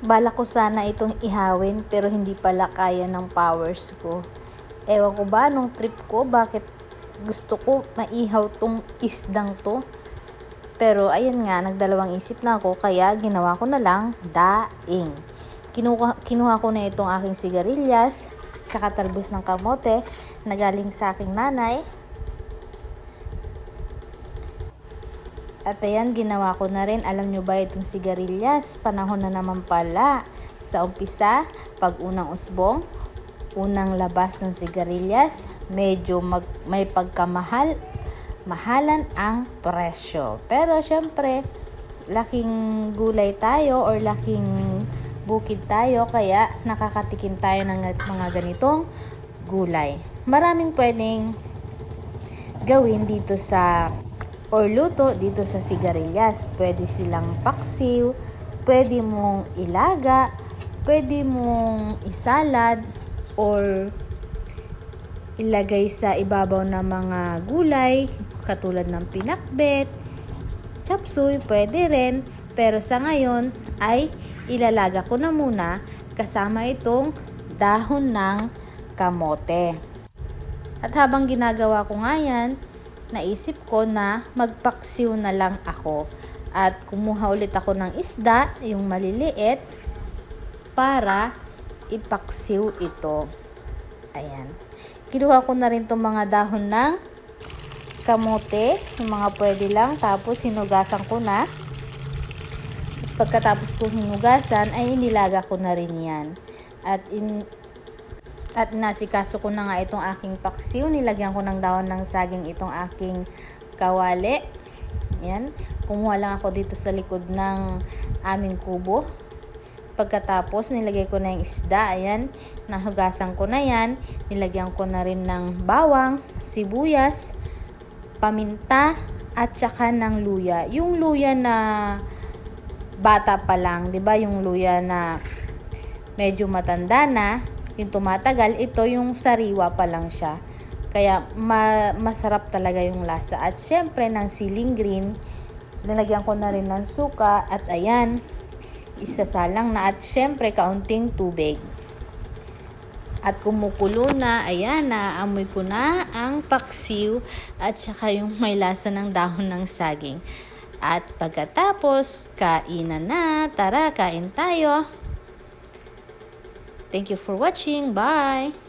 Balak ko sana itong ihawin pero hindi pala kaya ng powers ko. Ewan ko ba nung trip ko bakit gusto ko maihaw tong isdang to. Pero ayun nga, nagdalawang isip na ako kaya ginawa ko na lang daing. Kinuha ko na itong aking sigarilyas, tsaka talbos ng kamote na galing sa aking nanay. At ayan, ginawa ko na rin. Alam nyo ba itong sigarilyas? Panahon na naman pala. Sa umpisa, pag unang usbong, unang labas ng sigarilyas, medyo may mahalan ang presyo. Pero syempre, laking gulay tayo or laking bukid tayo, kaya nakakatikim tayo ng mga ganitong gulay. Maraming pwedeng gawin dito or luto dito sa sigarilyas. Pwede silang paksiw, pwede mong ilaga, pwede mong isalad, or ilagay sa ibabaw ng mga gulay katulad ng pinakbet, chapsuy, pwede rin. Pero sa ngayon ay ilalaga ko na muna kasama itong dahon ng kamote. At habang ginagawa ko nga yan, naisip ko na magpaksiw na lang ako. At kumuha ulit ako ng isda, yung maliliit, para ipaksiw ito. Ayan. Kinuha ko na rin itong mga dahon ng kamote, yung mga pwede lang, tapos hinugasan ko na. Pagkatapos kong hinugasan, ay inilaga ko na rin yan. At nasikaso ko na nga itong aking paksiw. Nilagyan ko ng dahon ng saging itong aking kawali. Yan. Kumuha lang ako dito sa likod ng aming kubo. Pagkatapos, nilagay ko na yung isda. Ayan. Nahugasan ko na yan. Nilagyan ko na rin ng bawang, sibuyas, paminta, at saka ng luya. Yung luya na bata pa lang, 'di ba? Yung luya na medyo matanda na, yung tumatagal, ito yung sariwa pa lang siya. Kaya masarap talaga yung lasa. At syempre ng siling green, nilagyan ko na rin ng suka, at ayan, isasalang na, at syempre kaunting tubig. At kumukulo na, ayan, naamoy ko na ang paksiw at saka yung may lasa ng dahon ng saging. At pagkatapos, kainan na. Tara, kain tayo. Thank you for watching. Bye!